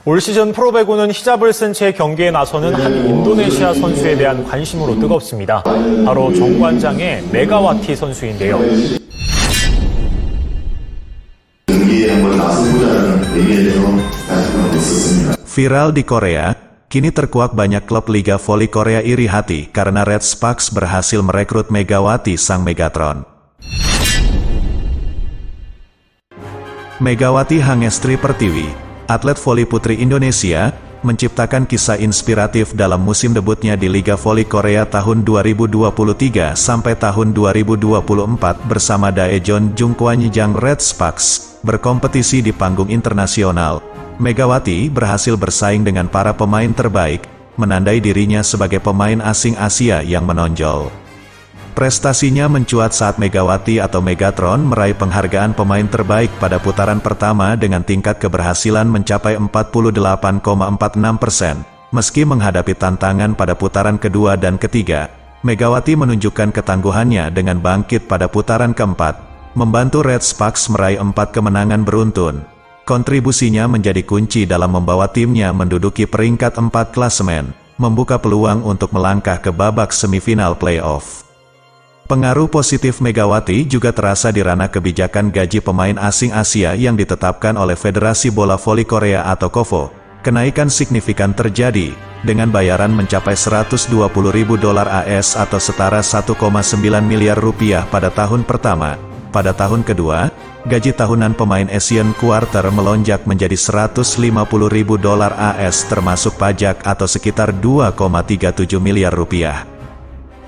올 시즌 프로배구는 히잡을 쓴 채 경기에 나서는 한 인도네시아 선수에 대한 관심으로 뜨겁습니다. 바로 정관장의 메가와티 선수인데요. 경기에 한번 나서보자는 의미에서 다짐하고 있었습니다. Viral di Korea, kini terkuak banyak klub Liga Voli Korea iri hati karena Red Sparks berhasil merekrut Megawati sang Megatron. Megawati Hangestri Pertiwi, atlet voli putri Indonesia, menciptakan kisah inspiratif dalam musim debutnya di Liga Voli Korea tahun 2023 sampai tahun 2024 bersama Daejeon Jungkwanjang Red Sparks, berkompetisi di panggung internasional. Megawati berhasil bersaing dengan para pemain terbaik, menandai dirinya sebagai pemain asing Asia yang menonjol. Prestasinya mencuat saat Megawati atau Megatron meraih penghargaan pemain terbaik pada putaran pertama dengan tingkat keberhasilan mencapai 48,46%. Meski menghadapi tantangan pada putaran kedua dan ketiga, Megawati menunjukkan ketangguhannya dengan bangkit pada putaran keempat, membantu Red Sparks meraih 4 kemenangan beruntun. Kontribusinya menjadi kunci dalam membawa timnya menduduki peringkat 4 klasemen, membuka peluang untuk melangkah ke babak semifinal playoff. Pengaruh positif Megawati juga terasa di ranah kebijakan gaji pemain asing Asia yang ditetapkan oleh Federasi Bola Voli Korea atau KOVO. Kenaikan signifikan terjadi, dengan bayaran mencapai $120.000 AS atau setara 1,9 miliar rupiah pada tahun pertama. Pada tahun kedua, gaji tahunan pemain Asian Quarter melonjak menjadi $150.000 AS termasuk pajak atau sekitar 2,37 miliar rupiah.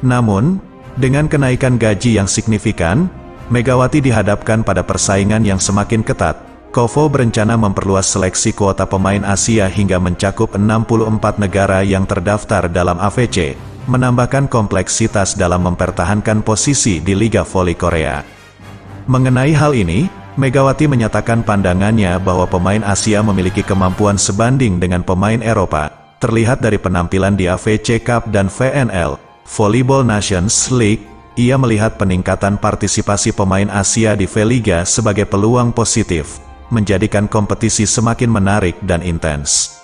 Namun, dengan kenaikan gaji yang signifikan, Megawati dihadapkan pada persaingan yang semakin ketat. KOVO berencana memperluas seleksi kuota pemain Asia hingga mencakup 64 negara yang terdaftar dalam AVC, menambahkan kompleksitas dalam mempertahankan posisi di Liga Voli Korea. Mengenai hal ini, Megawati menyatakan pandangannya bahwa pemain Asia memiliki kemampuan sebanding dengan pemain Eropa, terlihat dari penampilan di AVC Cup dan VNL. Volleyball Nations League, ia melihat peningkatan partisipasi pemain Asia di V-Liga sebagai peluang positif, menjadikan kompetisi semakin menarik dan intens.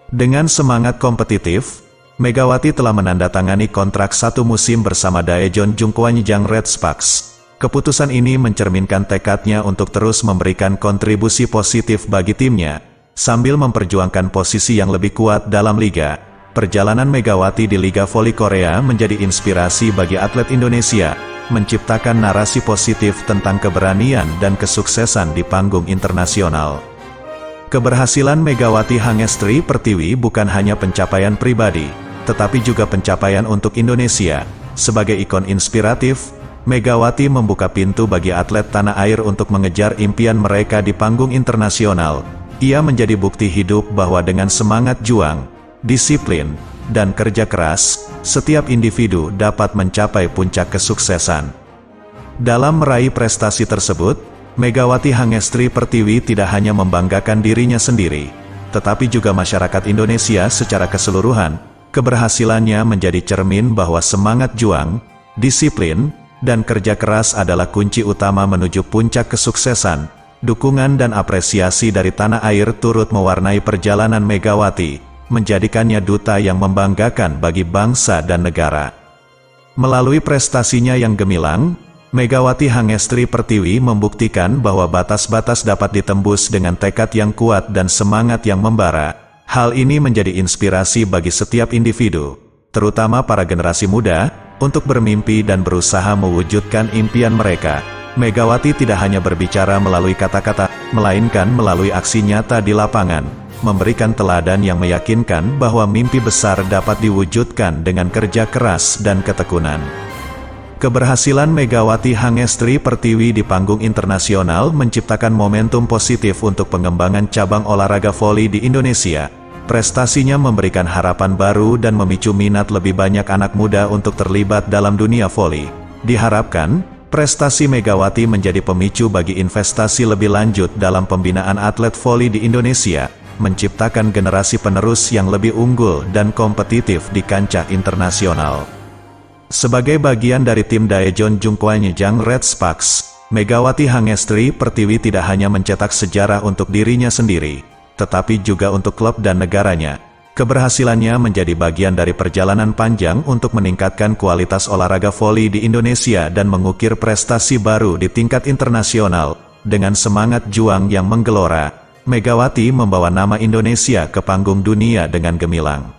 Dengan semangat kompetitif, Megawati telah menandatangani kontrak 1 musim bersama Daejeon Jungkwanjang Red Sparks. Keputusan ini mencerminkan tekadnya untuk terus memberikan kontribusi positif bagi timnya, sambil memperjuangkan posisi yang lebih kuat dalam liga. Perjalanan Megawati di Liga Voli Korea menjadi inspirasi bagi atlet Indonesia, menciptakan narasi positif tentang keberanian dan kesuksesan di panggung internasional. Keberhasilan Megawati Hangestri Pertiwi bukan hanya pencapaian pribadi, tetapi juga pencapaian untuk Indonesia. Sebagai ikon inspiratif, Megawati membuka pintu bagi atlet tanah air untuk mengejar impian mereka di panggung internasional. Ia menjadi bukti hidup bahwa dengan semangat juang, disiplin, dan kerja keras, setiap individu dapat mencapai puncak kesuksesan. Dalam meraih prestasi tersebut, Megawati Hangestri Pertiwi tidak hanya membanggakan dirinya sendiri, tetapi juga masyarakat Indonesia secara keseluruhan. Keberhasilannya menjadi cermin bahwa semangat juang, disiplin, dan kerja keras adalah kunci utama menuju puncak kesuksesan. Dukungan dan apresiasi dari tanah air turut mewarnai perjalanan Megawati, menjadikannya duta yang membanggakan bagi bangsa dan negara. Melalui prestasinya yang gemilang, Megawati Hangestri Pertiwi membuktikan bahwa batas-batas dapat ditembus dengan tekad yang kuat dan semangat yang membara. Hal ini menjadi inspirasi bagi setiap individu, terutama para generasi muda, untuk bermimpi dan berusaha mewujudkan impian mereka. Megawati tidak hanya berbicara melalui kata-kata, melainkan melalui aksi nyata di lapangan, memberikan teladan yang meyakinkan bahwa mimpi besar dapat diwujudkan dengan kerja keras dan ketekunan. Keberhasilan Megawati Hangestri Pertiwi di panggung internasional menciptakan momentum positif untuk pengembangan cabang olahraga voli di Indonesia. Prestasinya memberikan harapan baru dan memicu minat lebih banyak anak muda untuk terlibat dalam dunia voli. Diharapkan, prestasi Megawati menjadi pemicu bagi investasi lebih lanjut dalam pembinaan atlet voli di Indonesia, menciptakan generasi penerus yang lebih unggul dan kompetitif di kancah internasional. Sebagai bagian dari tim Daejeon Jungkwanjang Red Sparks, Megawati Hangestri Pertiwi tidak hanya mencetak sejarah untuk dirinya sendiri, tetapi juga untuk klub dan negaranya. Keberhasilannya menjadi bagian dari perjalanan panjang untuk meningkatkan kualitas olahraga voli di Indonesia dan mengukir prestasi baru di tingkat internasional. Dengan semangat juang yang menggelora, Megawati membawa nama Indonesia ke panggung dunia dengan gemilang.